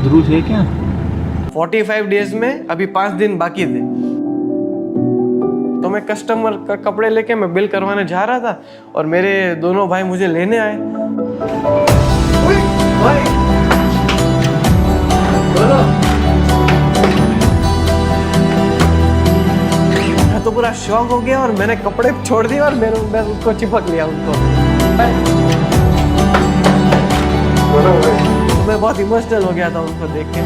ध्रुव थे क्या? 45 डेज में अभी 5 दिन बाकी थे, तो मैं कस्टमर का कपड़े लेके मैं बिल करवाने जा रहा था और मेरे दोनों भाई मुझे लेने आए। भाई बोलो। मैं तो पूरा शॉक हो गया और मैंने कपड़े छोड़ दिए और मैं उसको चिपक लिया उनको। तो मैं बहुत इमोशनल हो गया था उनको देख के।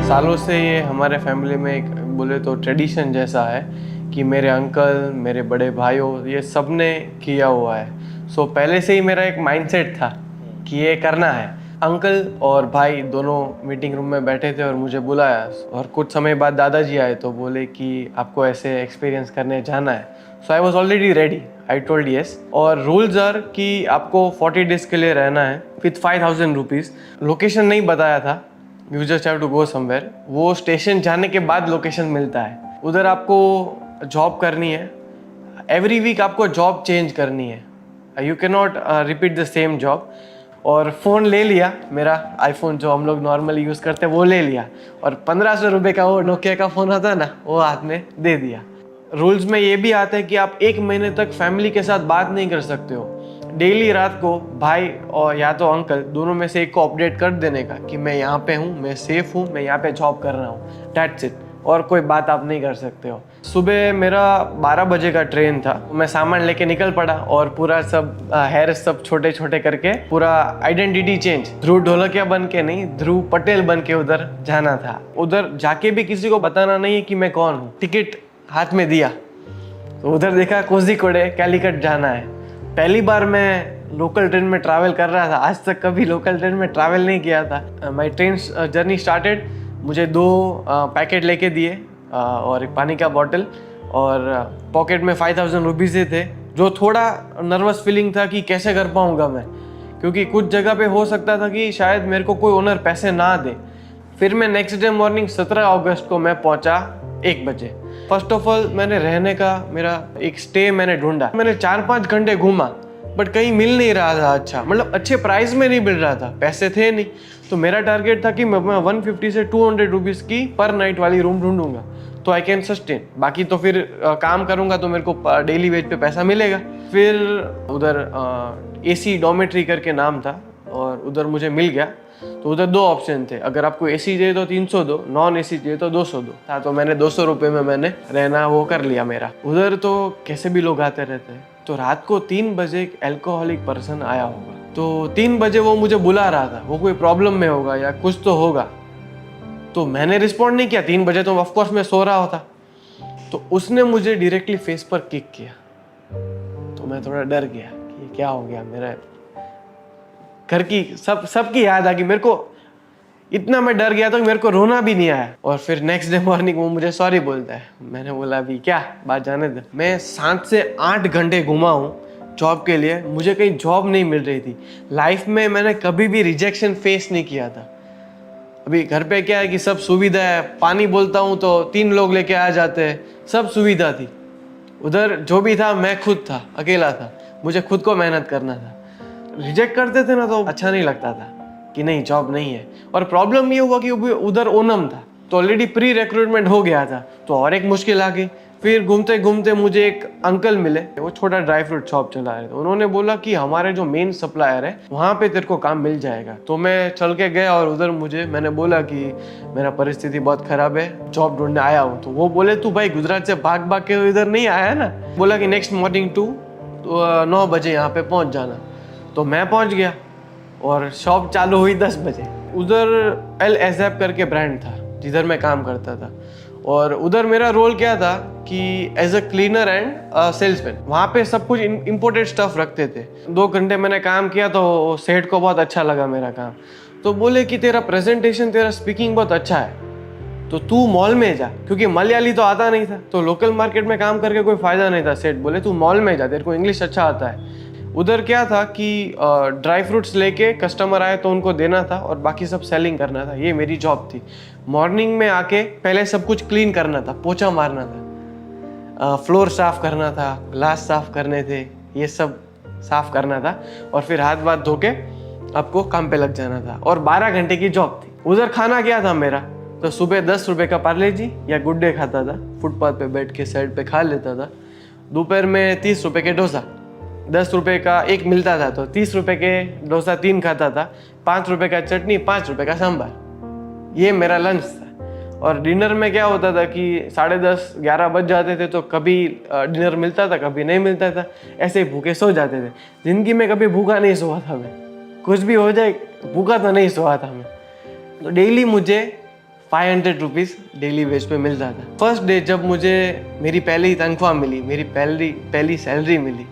सालों से ये हमारे फैमिली में एक बोले तो ट्रेडिशन जैसा है कि मेरे अंकल, मेरे बड़े भाइयों, ये सब ने किया हुआ है। सो पहले से ही मेरा एक माइंडसेट था कि ये करना है। अंकल और भाई दोनों मीटिंग रूम में बैठे थे और मुझे बुलाया और कुछ समय बाद दादाजी आए तो बोले कि आपको ऐसे एक्सपीरियंस करने जाना है। So I was already ready, I told yes. और रूल्स आर कि आपको 40 डेज के लिए रहना है विथ 5000 रुपीज़। लोकेशन नहीं बताया था, you just have to go somewhere. वो स्टेशन जाने के बाद लोकेशन मिलता है। उधर आपको जॉब करनी है, एवरी वीक आपको जॉब चेंज करनी है, you can not repeat the same job. और फ़ोन ले लिया, मेरा आईफोन जो हम लोग नॉर्मली यूज़ करते हैं वो ले लिया और 1500 रुपये का वो नोकिया का फ़ोन आता है ना, वो हाथ में दे दिया। रूल्स में ये भी आता है कि आप 1 महीने तक फैमिली के साथ बात नहीं कर सकते हो। डेली रात को भाई और या तो अंकल दोनों में से एक को अपडेट कर देने का कि मैं यहाँ पे हूँ, मैं सेफ हूँ, मैं यहाँ पे जॉब कर रहा हूँ, दैट्स इट। और कोई बात आप नहीं कर सकते हो। सुबह मेरा 12 बजे का ट्रेन था, मैं सामान लेके निकल पड़ा और पूरा सब हेयर सब छोटे छोटे करके पूरा आइडेंटिटी चेंज, ध्रुव ढोलकिया बन के नहीं, ध्रुव पटेल बन के उधर जाना था। उधर जाके भी किसी को बताना नहीं है कि मैं कौन हूँ। टिकट हाथ में दिया तो उधर देखा कोझिकोडे कैलीकट जाना है। पहली बार मैं लोकल ट्रेन में ट्रैवल कर रहा था, आज तक कभी लोकल ट्रेन में ट्रैवल नहीं किया था। My train journey started. मुझे 2 पैकेट लेके दिए और एक पानी का बॉटल और पॉकेट में 5000 रुपीज़ थे, जो थोड़ा नर्वस फीलिंग था कि कैसे कर पाऊँगा मैं, क्योंकि कुछ जगह पे हो सकता था कि शायद मेरे को कोई ओनर पैसे ना दे। फिर मैं नेक्स्ट डे मॉर्निंग 17 अगस्त को मैं पहुँचा 1 बजे। फर्स्ट ऑफ ऑल मैंने रहने का मेरा एक स्टे मैंने ढूंढा। मैंने 4-5 घंटे घूमा बट कहीं मिल नहीं रहा था अच्छा, मतलब अच्छे प्राइस में नहीं मिल रहा था, पैसे थे नहीं। तो मेरा टारगेट था कि मैं 150 से 200 रुपीज़ की पर नाइट वाली रूम ढूंढूंगा तो आई कैन सस्टेन। बाकी तो फिर काम करूंगा तो मेरे को डेली वेज पे पैसा मिलेगा। फिर उधर AC डॉर्मेट्री करके नाम था और उधर मुझे मिल गया। तो उधर 2 ऑप्शन थे, अगर आपको AC चाहिए तो 300 दो, नॉन AC चाहिए तो 200 दो था। तो मैंने 200 रुपये में मैंने रहना वो कर लिया मेरा। उधर तो कैसे भी लोग आते रहते हैं। तो रात को 3 बजे एक अल्कोहलिक पर्सन आया होगा, तो 3 बजे वो मुझे बुला रहा था, वो कोई प्रॉब्लम में होगा या कुछ तो होगा। तो मैंने रिस्पॉन्ड नहीं किया, 3 बजे तो ऑफकोर्स मैं सो रहा था। तो उसने मुझे डायरेक्टली फेस पर किक किया तो मैं थोड़ा डर गया कि क्या हो गया। मेरा घर की सबकी याद आ गई मेरे को, इतना मैं डर गया था कि मेरे को रोना भी नहीं आया। और फिर नेक्स्ट डे मॉर्निंग वो मुझे सॉरी बोलता है। मैंने बोला अभी क्या बात जाने दे। मैं 7 से 8 घंटे घुमा हूँ जॉब के लिए, मुझे कहीं जॉब नहीं मिल रही थी। लाइफ में मैंने कभी भी रिजेक्शन फेस नहीं किया था। अभी घर पे क्या है कि सब सुविधा है, पानी बोलता हूँ तो 3 लोग लेके आ जाते हैं, सब सुविधा थी। उधर जो भी था मैं खुद था, अकेला था, मुझे खुद को मेहनत करना था। रिजेक्ट करते थे ना तो अच्छा नहीं लगता था कि नहीं जॉब नहीं है। और प्रॉब्लम ये हुआ कि उधर ओनम था तो ऑलरेडी प्री रिक्रूटमेंट हो गया था, तो और एक मुश्किल आ गई। फिर घूमते घूमते मुझे एक अंकल मिले, वो छोटा ड्राई फ्रूट शॉप चला रहे थे। उन्होंने बोला कि हमारे जो मेन सप्लायर है वहाँ पे तेरे को काम मिल जाएगा। तो मैं चल के गया और उधर मैंने बोला कि मेरा परिस्थिति बहुत खराब है, जॉब ढूंढने आया हूँ। तो वो बोले तू भाई गुजरात से भाग भाग के इधर नहीं आया ना। बोला कि नेक्स्ट मॉर्निंग 9 बजे यहाँ पे पहुँच जाना। तो मैं पहुँच गया और शॉप चालू हुई 10 बजे। उधर एल एजैप करके ब्रांड था जिधर मैं काम करता था और उधर मेरा रोल क्या था कि as a cleaner and salesman. वहाँ पे सब कुछ इम्पोर्टेड स्टफ रखते थे। 2 घंटे मैंने काम किया तो सेठ को बहुत अच्छा लगा मेरा काम। तो बोले कि तेरा प्रेजेंटेशन, तेरा स्पीकिंग बहुत अच्छा है तो तू मॉल में जा, क्योंकि मलयाली तो आता नहीं था तो लोकल मार्केट में काम करके कोई फ़ायदा नहीं था। सेठ बोले तू मॉल में जा, तेरे को इंग्लिश अच्छा आता है। उधर क्या था कि ड्राई फ्रूट्स लेके कस्टमर आए तो उनको देना था और बाकी सब सेलिंग करना था, ये मेरी जॉब थी। मॉर्निंग में आके पहले सब कुछ क्लीन करना था, पोछा मारना था, फ्लोर साफ करना था, ग्लास साफ करने थे, ये सब साफ करना था, और फिर हाथ वाथ धो के आपको काम पे लग जाना था। और 12 घंटे की जॉब थी। उधर खाना क्या था मेरा, तो सुबह 10 रुपये का पार्ले जी या गुड डे खाता था, फुटपाथ पे बैठ के साइड पे खा लेता था। दोपहर में 30 रुपये के डोसा, 10 रुपये का एक मिलता था, तो 30 रुपये के डोसा 3 खाता था, 5 रुपये का चटनी, 5 रुपये का सांभर। ये मेरा लंच था। और डिनर में क्या होता था कि 10:30 11 बज जाते थे, तो कभी डिनर मिलता था, कभी नहीं मिलता था, ऐसे ही भूखे सो जाते थे। ज़िंदगी में कभी भूखा नहीं सोया था मैं, कुछ भी हो जाए भूखा तो नहीं सोया था मैं। तो डेली मुझे 500 रुपीज़ डेली वेज पे मिलता था। फर्स्ट डे जब मुझे मेरी पहली तनख्वाह मिली, मेरी पहली सैलरी मिली,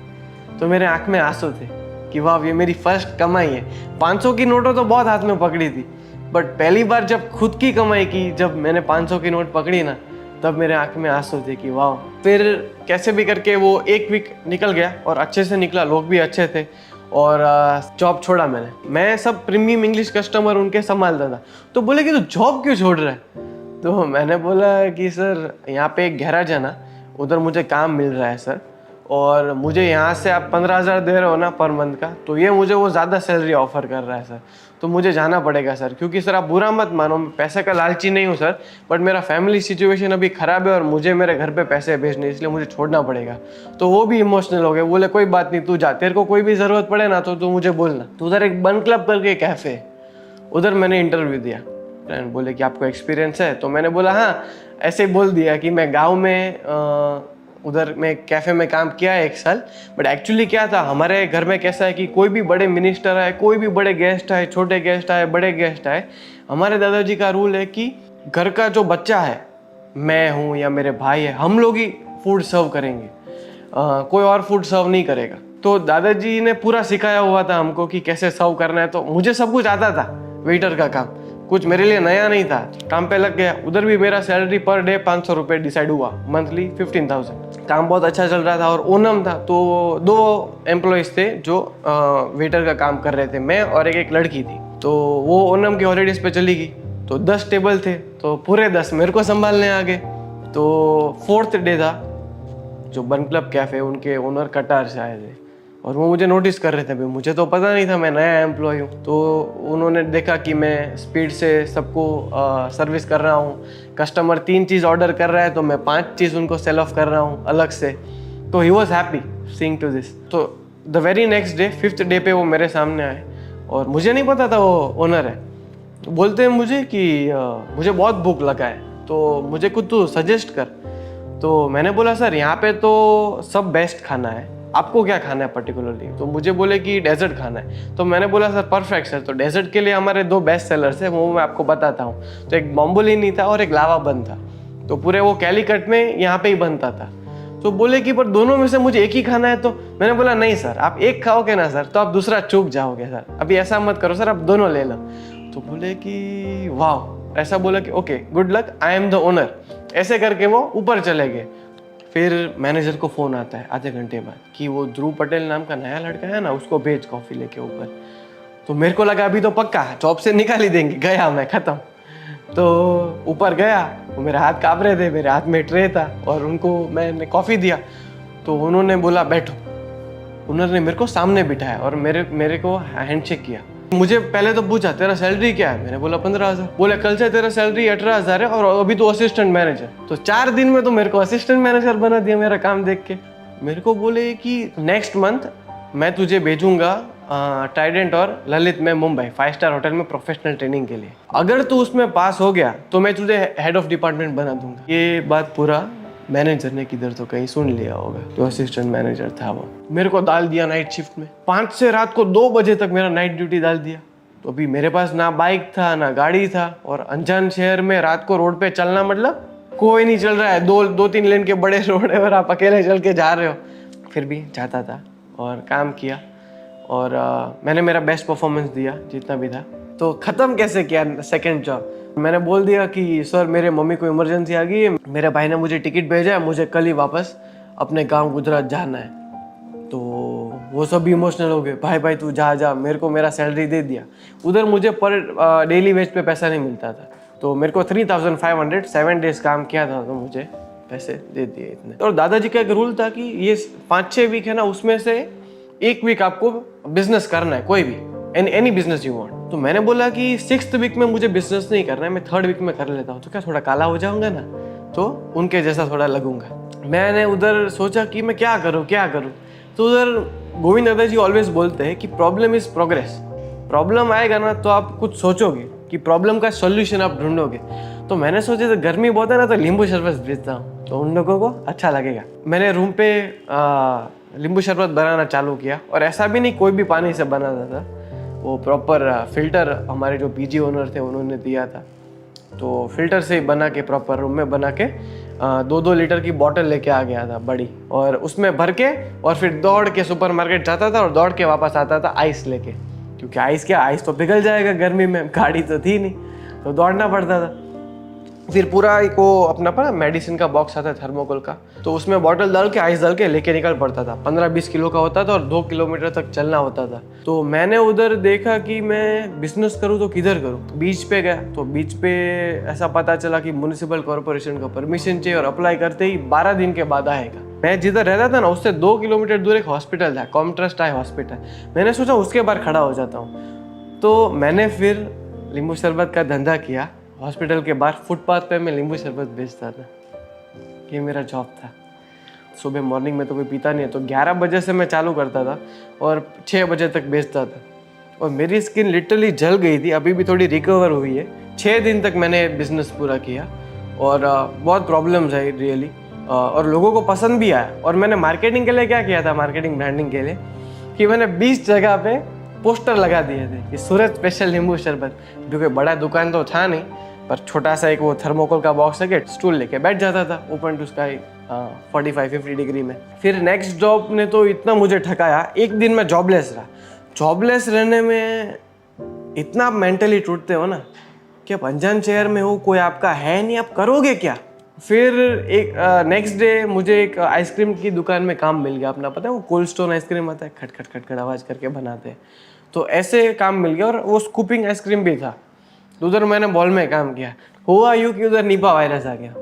तो मेरे आँख में आंसू थे कि वाह ये मेरी फर्स्ट कमाई है। 500 की नोटों तो बहुत हाथ में पकड़ी थी, बट पहली बार जब खुद की कमाई की, जब मैंने 500 की नोट पकड़ी ना, तब मेरे आँख में आंसू थे कि वाह। फिर कैसे भी करके वो एक वीक निकल गया और अच्छे से निकला, लोग भी अच्छे थे, और जॉब छोड़ा मैंने। मैं सब प्रीमियम इंग्लिश कस्टमर उनके संभालता था। तो बोले कि तू जॉब क्यों छोड़ रहा है? तो मैंने बोला कि सर यहाँ पे एक गैराज है ना, उधर मुझे काम मिल रहा है सर, और मुझे यहाँ से आप 15,000 दे रहे हो ना पर मंथ का, तो ये मुझे वो ज़्यादा सैलरी ऑफर कर रहा है सर, तो मुझे जाना पड़ेगा सर। क्योंकि सर आप बुरा मत मानो, मैं पैसे का लालची नहीं हूँ सर, बट मेरा फैमिली सिचुएशन अभी ख़राब है और मुझे मेरे घर पे पैसे भेजने, इसलिए मुझे छोड़ना पड़ेगा। तो वो भी इमोशनल हो गए, बोले कोई बात नहीं, तू जा, तेरे को कोई भी ज़रूरत पड़े ना तो तू मुझे बोलना। तो उधर एक बन क्लब करके कैफ़े, उधर मैंने इंटरव्यू दिया। फ्रेंड बोले कि आपको एक्सपीरियंस है, तो मैंने बोला हाँ, ऐसे ही बोल दिया कि मैं गाँव में उधर मैं कैफ़े में काम किया है 1 साल। बट एक्चुअली क्या था, हमारे घर में कैसा है कि कोई भी बड़े मिनिस्टर आए, कोई भी बड़े गेस्ट आए, छोटे गेस्ट आए, बड़े गेस्ट आए, हमारे दादाजी का रूल है कि घर का जो बच्चा है, मैं हूँ या मेरे भाई है, हम लोग ही फूड सर्व करेंगे, कोई और फूड सर्व नहीं करेगा। तो दादाजी ने पूरा सिखाया हुआ था हमको कि कैसे सर्व करना है। तो मुझे सब कुछ आता था, वेटर का काम, कुछ मेरे लिए नया नहीं था। काम पे लग गया। उधर भी मेरा सैलरी पर डे 500 रुपये डिसाइड हुआ, मंथली 15,000। काम बहुत अच्छा चल रहा था और ओनम था, तो 2 एम्प्लॉयज़ थे जो वेटर का काम कर रहे थे, मैं और एक लड़की थी। तो वो ओनम की हॉलीडेज पे चली गई, तो 10 टेबल थे, तो पूरे 10 मेरे को संभालने आ गए। तो 4th डे था, जो बन क्लब कैफ़े उनके ओनर कटार से आए थे और वो मुझे नोटिस कर रहे थे। भाई मुझे तो पता नहीं था, मैं नया एम्प्लॉय हूँ। तो उन्होंने देखा कि मैं स्पीड से सबको सर्विस कर रहा हूँ, कस्टमर 3 चीज़ ऑर्डर कर रहा है तो मैं 5 चीज़ उनको सेल ऑफ कर रहा हूँ अलग से। तो he was happy seeing to this. तो the very next day, 5th day पे वो मेरे सामने आए और मुझे नहीं पता था वो ओनर है। तो बोलते हैं मुझे कि मुझे बहुत भूख लगा है, तो मुझे कुछ तू सजेस्ट कर। तो मैंने बोला सर यहाँ पे तो सब बेस्ट खाना है, आपको क्या खाना है पर्टिकुलरली? तो मुझे बोले कि डेजर्ट खाना है। तो मैंने बोला सर परफेक्ट सर, तो डेजर्ट के लिए हमारे 2 बेस्ट सेलर्स हैं, वो मैं आपको बताता हूँ। तो एक बॉम्बोलिनी था और एक लावा बन था, तो पूरे वो कैलीकट में यहाँ पे ही बनता था। तो बोले कि पर दोनों में से मुझे एक ही खाना है। तो मैंने बोला नहीं सर, आप एक खाओगे ना सर तो आप दूसरा चूक जाओगे सर, अभी ऐसा मत करो सर, आप दोनों ले लो। तो बोले कि वाह, ऐसा बोला कि okay good luck, I am the owner. ऐसे करके वो ऊपर चले गए। फिर मैनेजर को फ़ोन आता है आधे घंटे बाद कि वो ध्रुव पटेल नाम का नया लड़का है ना, उसको भेज कॉफ़ी लेके ऊपर। तो मेरे को लगा अभी तो पक्का जॉब से निकाल ही देंगे, गया मैं ख़त्म। तो ऊपर गया, वो मेरे हाथ काँप रहे थे, मेरे हाथ में ट्रे था और उनको मैंने कॉफ़ी दिया। तो उन्होंने बोला बैठो, उन्होंने मेरे को सामने बिठाया और मेरे को हैंडशेक किया। मुझे पहले तो पूछा तेरा सैलरी क्या है, मैंने बोला 15,000। बोले कल से तेरा सैलरी 18,000 है और अभी तो असिस्टेंट मैनेजर। तो 4 दिन में तो मेरे को असिस्टेंट मैनेजर बना दिया मेरा काम देख के। मेरे को बोले कि नेक्स्ट मंथ मैं तुझे भेजूंगा ट्राइडेंट और ललित में मुंबई 5 स्टार होटल में प्रोफेशनल ट्रेनिंग के लिए, अगर तू उसमें पास हो गया तो मैं तुझे हेड ऑफ डिपार्टमेंट बना दूंगा। ये बात पूरा मैनेजर ने किधर तो कहीं सुन लिया होगा, जो असिस्टेंट मैनेजर था वो। मेरे को डाल दिया नाइट शिफ्ट में, 5 से रात को 2 बजे तक मेरा नाइट ड्यूटी डाल दिया। तो अभी मेरे पास ना बाइक था ना गाड़ी था, और अनजान शहर में रात को रोड पे चलना मतलब कोई नहीं चल रहा है, 2-3 लेन के बड़े रोड है और आप अकेले चल के जा रहे हो। फिर भी जाता था और काम किया और मैंने मेरा बेस्ट परफॉर्मेंस दिया जितना भी था। तो ख़त्म कैसे किया सेकेंड जॉब, मैंने बोल दिया कि सर मेरे मम्मी को इमरजेंसी आ गई है, मेरे भाई ने मुझे टिकट भेजा है, मुझे कल ही वापस अपने गांव गुजरात जाना है। तो वो सब भी इमोशनल हो गए, भाई तू जा, मेरे को मेरा सैलरी दे दिया। उधर मुझे पर डेली वेज पे पैसा नहीं मिलता था, तो मेरे को 3,500 7 डेज काम किया था तो मुझे पैसे दे दिए इतने। और दादाजी का एक रूल था कि ये 5-6 वीक है ना, उसमें से एक वीक आपको बिजनेस करना है, कोई भी एनी बिजनेस यू वांट। तो मैंने बोला कि 6th वीक में मुझे बिजनेस नहीं करना है, मैं 3rd वीक में कर लेता हूँ, तो क्या थोड़ा काला हो जाऊंगा ना, तो उनके जैसा थोड़ा लगूंगा। मैंने उधर सोचा कि मैं क्या करूँ। तो उधर गोविंद दादाजी ऑलवेज बोलते हैं कि प्रॉब्लम इज प्रोग्रेस। प्रॉब्लम आएगा ना तो आप कुछ सोचोगे कि प्रॉब्लम का सॉल्यूशन आप ढूंढोगे। तो मैंने सोचा तो गर्मी बहुत है ना, तो नींबू शरबत बेचता हूँ, तो उन लोगों को अच्छा लगेगा। मैंने रूम पे नींबू शरबत बनाना चालू किया, और ऐसा भी नहीं कोई भी पानी से बनाता था, वो प्रॉपर फिल्टर हमारे जो पीजी ओनर थे उन्होंने दिया था, तो फिल्टर से ही बना के प्रॉपर रूम में बना के 2-2 लीटर की बॉटल लेके आ गया था बड़ी, और उसमें भर के और फिर दौड़ के सुपरमार्केट जाता था और दौड़ के वापस आता था आइस लेके, क्योंकि आइस तो पिघल जाएगा गर्मी में, गाड़ी तो थी नहीं, तो दौड़ना पड़ता था। फिर पूरा एक वो अपना पर मेडिसिन का बॉक्स आता है थर्मोकोल का, तो उसमें बॉटल डाल के आइस डाल के लेके निकल पड़ता था। 15-20 किलो का होता था और 2 किलोमीटर तक चलना होता था। तो मैंने उधर देखा कि मैं बिजनेस करूँ तो किधर करूँ। बीच पे गया, तो बीच पे ऐसा पता चला कि म्यूनिसिपल कॉर्पोरेशन का परमिशन चाहिए, और अप्लाई करते ही 12 दिन के बाद आएगा। मैं जिधर रहता था ना उससे 2 किलोमीटर दूर एक हॉस्पिटल था, कॉमट्रस्ट आई हॉस्पिटल। मैंने सोचा उसके बाहर खड़ा हो जाता हूँ, तो मैंने फिर नींबू शरबत का धंधा किया। हॉस्पिटल के बाहर फुटपाथ पे मैं नींबू शरबत बेचता था, ये मेरा जॉब था। सुबह मॉर्निंग में तो कोई पीता नहीं है, तो 11 बजे से मैं चालू करता था और 6 बजे तक बेचता था, और मेरी स्किन लिटरली जल गई थी, अभी भी थोड़ी रिकवर हुई है। 6 दिन तक मैंने बिजनेस पूरा किया, और बहुत प्रॉब्लम्स आई रियली, और लोगों को पसंद भी आया। और मैंने मार्केटिंग के लिए क्या किया था, मार्केटिंग ब्रांडिंग के लिए, कि मैंने 20 जगह पे पोस्टर लगा दिए थे कि सूरत स्पेशल नींबू शरबत, जो कि बड़ा दुकान तो था नहीं, पर छोटा सा एक वो थर्मोकोल का बॉक्स लेके स्टूल लेके बैठ जाता था ओपन टू स्काई 45-50 डिग्री में। फिर नेक्स्ट जॉब ने तो इतना मुझे ठकाया, एक दिन मैं जॉबलेस रहा। जॉबलेस रहने में इतना आप मेंटली टूटते हो ना कि आप अनजान शहर में हो, कोई आपका है नहीं, आप करोगे क्या। फिर एक नेक्स्ट डे मुझे एक आइसक्रीम की दुकान में काम मिल गया। अपना पता है वो कोल्ड स्टोन आइसक्रीम आता है, खट खट खट खट आवाज़ करके बनाते हैं, तो ऐसे काम मिल गया, और वो स्कूपिंग आइसक्रीम भी था। तो उधर मैंने बॉल में काम किया। हुआ यूँ कि उधर निपा वायरस आ गया।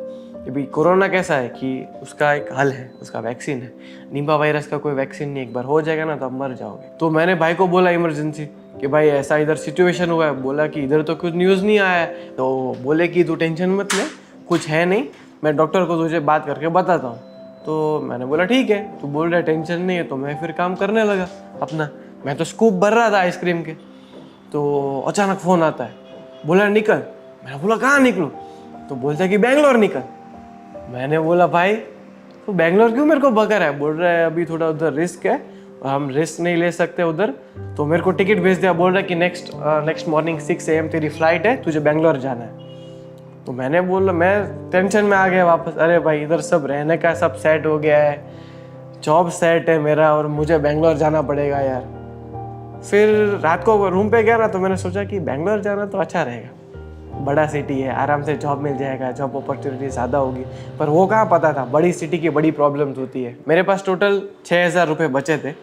कि भाई कोरोना कैसा है कि उसका एक हल है, उसका वैक्सीन है। निपा वायरस का कोई वैक्सीन नहीं, एक बार हो जाएगा ना तो आप मर जाओगे। तो मैंने भाई को बोला इमरजेंसी कि भाई ऐसा इधर सिचुएशन हुआ है। बोला कि इधर तो कुछ न्यूज़ नहीं आया है। तो बोले कि तू टेंशन मत ले, कुछ है नहीं, मैं डॉक्टर को तुझे बात करके बताता हूँ। तो मैंने बोला ठीक है, तू बोल रहा है टेंशन नहीं है, तो मैं फिर काम करने लगा अपना। मैं तो स्कूप भर रहा था आइसक्रीम के, तो अचानक फ़ोन आता है, बोला निकल। मैंने बोला कहाँ निकलूँ? तो बोलता है कि बेंगलोर निकल। मैंने बोला भाई तो बेंगलोर क्यों मेरे को बकर है? बोल रहा है अभी थोड़ा उधर रिस्क है और हम रिस्क नहीं ले सकते उधर, तो मेरे को टिकट भेज दिया। बोल रहा है कि नेक्स्ट मॉर्निंग 6 AM तेरी फ्लाइट है, तुझे बेंगलोर जाना है। तो मैंने बोला, मैं टेंशन में आ गया वापस। अरे भाई इधर सब रहने का सब सेट हो गया है, जॉब सेट है मेरा, और मुझे बेंगलोर जाना पड़ेगा यार। फिर रात को रूम पे गया ना, तो मैंने सोचा कि बेंगलोर जाना तो अच्छा रहेगा, बड़ा सिटी है, आराम से जॉब मिल जाएगा, जॉब अपॉर्चुनिटी ज़्यादा होगी। पर वो कहाँ पता था, बड़ी सिटी की बड़ी प्रॉब्लम्स होती है। मेरे पास टोटल 6,000 रुपये बचे थे।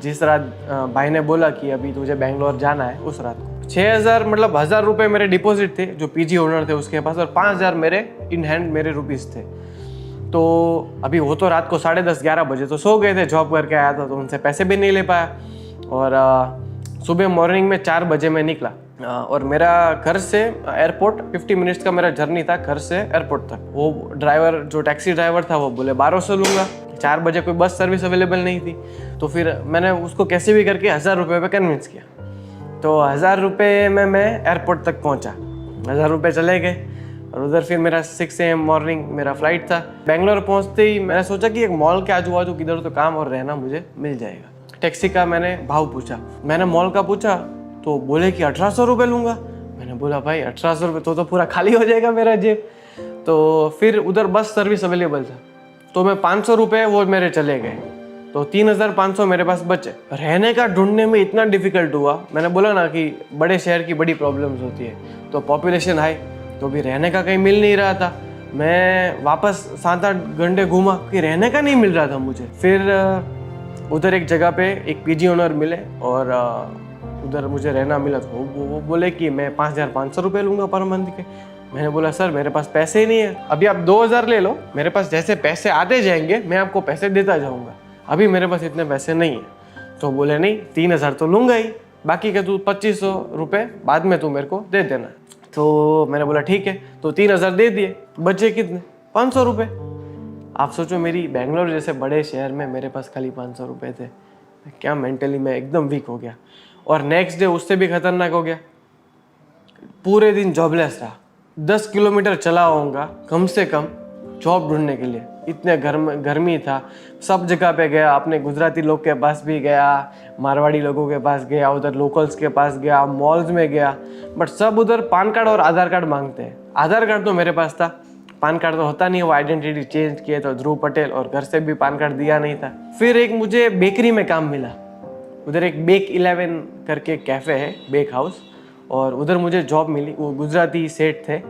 जिस रात भाई ने बोला कि अभी तुझे बेंगलोर जाना है, उस रात को 6,000 मतलब 1,000 रुपये मेरे डिपॉजिट थे जो पीजी ओनर थे उसके पास, और 5,000 मेरे इन हैंड मेरे रुपीज़ थे। तो अभी वो तो रात को 10:30-11 बजे तो सो गए थे, जॉब करके आया था तो उनसे पैसे भी नहीं ले पाया। और सुबह मॉर्निंग में 4 बजे मैं निकला, और मेरा घर से एयरपोर्ट 50 मिनट्स का मेरा जर्नी था, घर से एयरपोर्ट तक। वो ड्राइवर जो टैक्सी ड्राइवर था वो बोले 1200 लूँगा। 4 बजे कोई बस सर्विस अवेलेबल नहीं थी, तो फिर मैंने उसको कैसे भी करके 1,000 रुपये पे कन्विंस किया। तो 1,000 रुपये में मैं एयरपोर्ट तक पहुँचा, 1,000 रुपये चले गए, और उधर फिर मेरा 6 AM मॉर्निंग मेरा फ्लाइट था। बेंगलोर पहुँचते ही मैंने सोचा कि एक मॉल के आजू बाजू किधर तो काम और रहना मुझे मिल जाएगा। टैक्सी का मैंने भाव पूछा, मैंने मॉल का पूछा तो बोले कि 1,800 रुपये लूँगा। मैंने बोला भाई 1,800 रुपये तो पूरा खाली हो जाएगा मेरा जेब। तो फिर उधर बस सर्विस अवेलेबल था, तो मैं 500 रुपये वो मेरे चले गए, तो 3,500 मेरे पास बचे। रहने का ढूंढने में इतना डिफिकल्ट हुआ। मैंने बोला ना कि बड़े शहर की बड़ी प्रॉब्लम्स होती है, तो पॉपुलेशन हाई, तो भी रहने का कहीं मिल नहीं रहा था। मैं वापस 7-8 घंटे घूमा कि रहने का नहीं मिल रहा था मुझे। फिर उधर एक जगह पे एक पीजी ओनर मिले, और उधर मुझे रहना मिला। तो वो बोले कि मैं 5,500 रुपये लूँगा पर मंथ के। मैंने बोला सर मेरे पास पैसे ही नहीं है, अभी आप 2,000 ले लो, मेरे पास जैसे पैसे आते जाएंगे मैं आपको पैसे देता जाऊँगा, अभी मेरे पास इतने पैसे नहीं है। तो बोले नहीं 3,000 तो लूँगा ही, बाकी का तू 2,500 रुपये बाद में तू मेरे को दे देना। तो मैंने बोला ठीक है, तो 3,000 दे दिए, बचे कितने 500 रुपये। आप सोचो मेरी बेंगलोर जैसे बड़े शहर में मेरे पास खाली 500 रुपये थे, क्या मेंटली मैं एकदम वीक हो गया। और नेक्स्ट डे उससे भी खतरनाक हो गया, पूरे दिन जॉबलेस रहा, 10 किलोमीटर चला होऊंगा कम से कम जॉब ढूंढने के लिए, इतने गर्मी था। सब जगह पे गया, अपने गुजराती लोग के पास भी गया, मारवाड़ी लोगों के पास गया, उधर लोकल्स के पास गया, मॉल्स में गया, बट सब उधर पान कार्ड और आधार कार्ड मांगते हैं। आधार कार्ड तो मेरे पास था, पान कार्ड तो होता नहीं, वो आइडेंटिटी चेंज किए तो ध्रुव पटेल, और घर से भी पान कार्ड दिया नहीं था। फिर एक मुझे बेकरी में काम मिला, उधर एक बेक 11 करके कैफ़े है, बेक हाउस, और उधर मुझे जॉब मिली। वो गुजराती सेठ थे।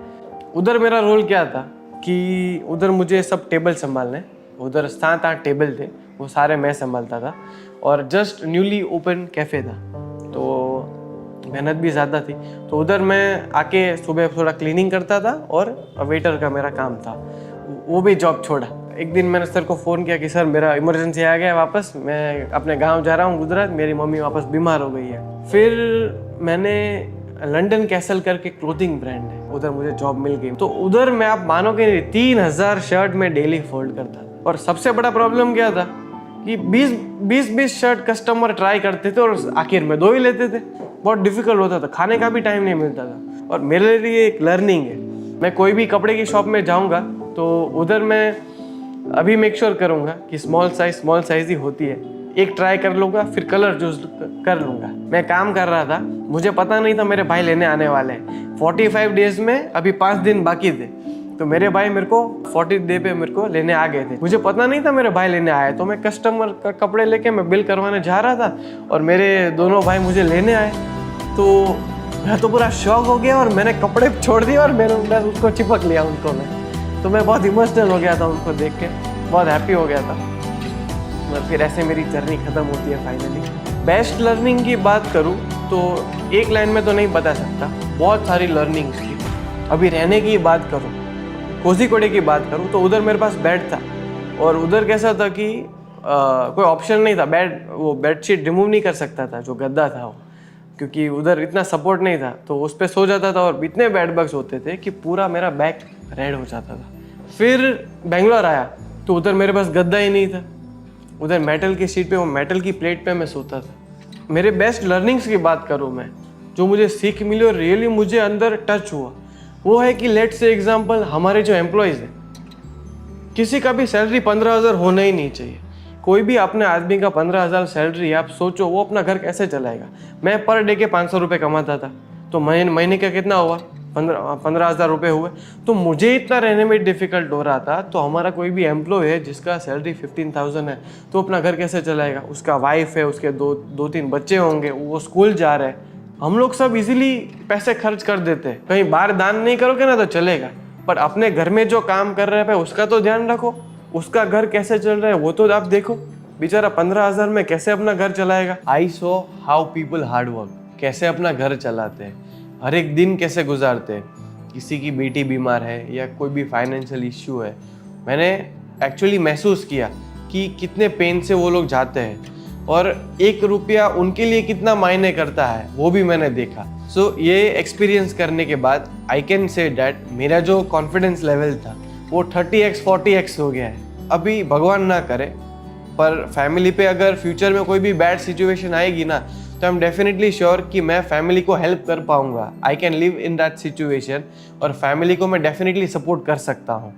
उधर मेरा रोल क्या था कि उधर मुझे सब टेबल संभालने, उधर 7-8 टेबल थे, वो सारे मैं संभालता था, और जस्ट न्यूली ओपन कैफ़े था तो मेहनत भी ज़्यादा थी। तो उधर मैं आके सुबह थोड़ा क्लीनिंग करता था और वेटर का मेरा काम था, वो भी जॉब छोड़ा। एक दिन मैंने सर को फ़ोन किया कि सर मेरा इमरजेंसी आ गया वापस, मैं अपने गांव जा रहा हूँ गुजरात, मेरी मम्मी वापस बीमार हो गई है। फिर मैंने लंदन कैसल करके क्लोथिंग ब्रांड है, उधर मुझे जॉब मिल गई। तो उधर मैं आप मानोगे नहीं 3,000 शर्ट में डेली फोल्ड करता था। और सबसे बड़ा प्रॉब्लम क्या था कि 20 शर्ट कस्टमर ट्राई करते थे और आखिर में 2 ही लेते थे। बहुत डिफिकल्ट होता था, खाने का भी टाइम नहीं मिलता था। और मेरे लिए एक लर्निंग है, मैं कोई भी कपड़े की शॉप में जाऊँगा तो उधर मैं अभी मेक श्योर करूँगा कि स्मॉल साइज ही होती है, एक ट्राई कर लूँगा, फिर कलर चूज कर लूँगा। मैं काम कर रहा था, मुझे पता नहीं था मेरे भाई लेने आने वाले हैं। 45 डेज में अभी 5 दिन बाकी थे, तो मेरे भाई मेरे को 40 डे पे मेरे को लेने आ गए थे। मुझे पता नहीं था मेरे भाई लेने आए, तो मैं कस्टमर का कपड़े लेके मैं बिल करवाने जा रहा था और मेरे दोनों भाई मुझे लेने आए। तो मैं तो पूरा शॉक हो गया और मैंने कपड़े छोड़ दिए और मैं उसको चिपक लिया उनको। तो मैं बहुत इमोशनल हो गया था उनको देख के, बहुत हैप्पी हो गया था। और फिर ऐसे मेरी जर्नी ख़त्म होती है फाइनली। बेस्ट लर्निंग की बात करूँ तो एक लाइन में तो नहीं बता सकता, बहुत सारी लर्निंग्स थी। अभी रहने की बात करूँ, कोझीकोडे की बात करूँ, तो उधर मेरे पास बेड था और उधर कैसा था कि कोई ऑप्शन नहीं था, वो बेडशीट रिमूव नहीं कर सकता था, जो गद्दा था वो, क्योंकि उधर इतना सपोर्ट नहीं था। तो उस पर सो जाता था और इतने बेड बग्स होते थे कि पूरा मेरा बैक रेड हो जाता था। फिर बेंगलोर आया तो उधर मेरे पास गद्दा ही नहीं था, उधर मेटल की सीट पे, वो मेटल की प्लेट पे मैं सोता था। मेरे बेस्ट लर्निंग्स की बात करूँ मैं, जो मुझे सीख मिली और रियली मुझे अंदर टच हुआ, वो है कि लेट्स से एग्जांपल हमारे जो एम्प्लॉयज़ हैं, किसी का भी सैलरी 15,000 होना ही नहीं चाहिए। कोई भी अपने आदमी का 15,000 सैलरी, आप सोचो वो अपना घर कैसे चलाएगा। मैं पर डे के 500 रुपये कमाता था, तो महीने का कितना हुआ, 15,000 रुपये हुए। तो मुझे इतना रहने में डिफ़िकल्ट हो रहा था, तो हमारा कोई भी एम्प्लॉय है जिसका सैलरी 15,000 है, तो अपना घर कैसे चलाएगा। उसका वाइफ है, उसके 2-3 बच्चे होंगे, वो स्कूल जा रहे हैं। हम लोग सब इजीली पैसे खर्च कर देते हैं, कहीं बाहर दान नहीं करोगे ना तो चलेगा, पर अपने घर में जो काम कर रहे हैं उसका तो ध्यान रखो, उसका घर कैसे चल रहा है वो तो आप देखो। बेचारा 15,000 में कैसे अपना घर चलाएगा। I so how people hard work, कैसे अपना घर चलाते हैं, हर एक दिन कैसे गुजारते हैं। किसी की बेटी बीमार है या कोई भी फाइनेंशियल इश्यू है, मैंने एक्चुअली महसूस किया कि कितने पेन से वो लोग जाते हैं और 1 रुपया उनके लिए कितना मायने करता है, वो भी मैंने देखा। सो ये एक्सपीरियंस करने के बाद आई कैन से डैट मेरा जो कॉन्फिडेंस लेवल था वो 30x 40x हो गया है। अभी भगवान ना करे पर फैमिली पे अगर फ्यूचर में कोई भी बैड सिचुएशन आएगी ना, तो आई एम डेफिनेटली श्योर कि मैं फैमिली को हेल्प कर पाऊंगा। I can live in that situation और फैमिली को मैं डेफिनेटली सपोर्ट कर सकता हूँ।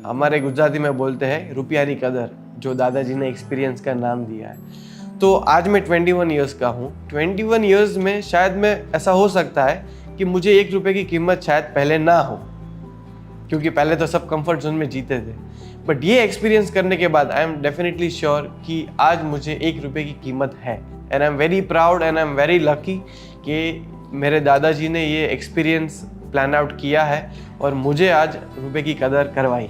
हमारे गुजराती में बोलते हैं रुपयानी कदर, जो दादाजी ने एक्सपीरियंस का नाम दिया है। तो आज मैं 21 ईयर्स का हूँ। 21 ईयर्स में शायद मैं ऐसा हो सकता है कि मुझे 1 रुपये की कीमत शायद पहले ना हो, क्योंकि पहले तो सब कंफर्ट जोन में जीते थे। बट ये एक्सपीरियंस करने के बाद आई एम डेफिनेटली श्योर कि आज मुझे 1 रुपये की कीमत है। And I am very proud and I am very lucky कि मेरे दादाजी ने ये एक्सपीरियंस प्लान आउट किया है और मुझे आज रुपये की कदर करवाई।